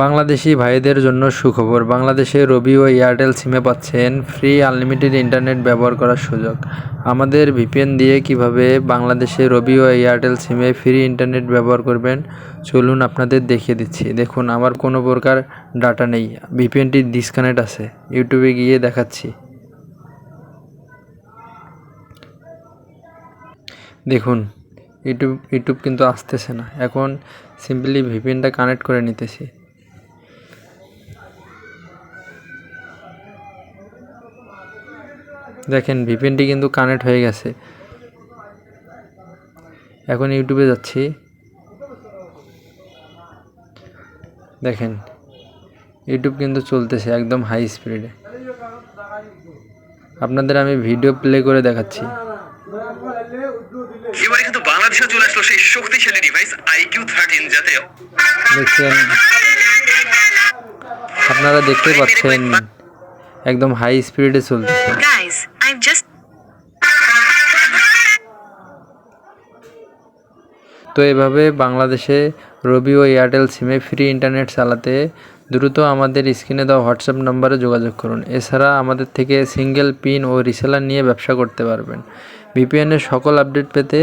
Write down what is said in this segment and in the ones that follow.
বাংলাদেশি ভাইদের জন্য সুখবর। বাংলাদেশে রবি ও এয়ারটেল সিমে পাচ্ছেন ফ্রি আনলিমিটেড ইন্টারনেট ব্যবহার করার সুযোগ। আমাদের ভিপিএন দিয়ে কিভাবে বাংলাদেশে রবি ও এয়ারটেল সিমে ফ্রি ইন্টারনেট ব্যবহার করবেন চলুন আপনাদের দেখিয়ে দিচ্ছি। দেখুন, আমার কোনো প্রকার ডাটা নেই, ভিপিএনটি ডিসকানেক্ট আছে। ইউটিউবে গিয়ে দেখাচ্ছি। দেখুন, ইউটিউব কিন্তু আসতেছে না। এখন সিম্পলি ভিপিএনটা কানেক্ট করে নিতেছি। দেখেন, ভিপিএনটি কিন্তু কানেক্ট হয়ে গেছে। এখন ইউটিউবে যাচ্ছি। দেখেন, ইউটিউব কিন্তু চলতেছে একদম হাই স্পিডে। আপনাদের আমি ভিডিও প্লে করে দেখাচ্ছি। এবারে কিন্তু বাংলাদেশে চলে আসলো সেই শক্তিশালী ডিভাইস IQ13, যাতে দেখছেন, আপনারা দেখতে পাচ্ছেন একদম হাই স্পিডে চলতেছে। তো এভাবে বাংলাদেশে রবি ও এয়ারটেল সিমে ফ্রি ইন্টারনেট চালাতে দ্রুত আমাদের স্ক্রিনে দেওয়া হোয়াটসঅ্যাপ নম্বরে যোগাযোগ করুন। এছাড়া আমাদের থেকে সিঙ্গেল পিন ও রিসেলার নিয়ে ব্যবসা করতে পারবেন। ভিপিএনের সকল আপডেট পেতে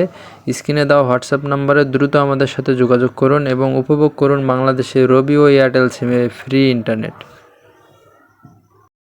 স্ক্রিনে দেওয়া হোয়াটসঅ্যাপ নম্বরে দ্রুত আমাদের সাথে যোগাযোগ করুন এবং উপভোগ করুন বাংলাদেশে রবি ও এয়ারটেল সিমে ফ্রি ইন্টারনেট।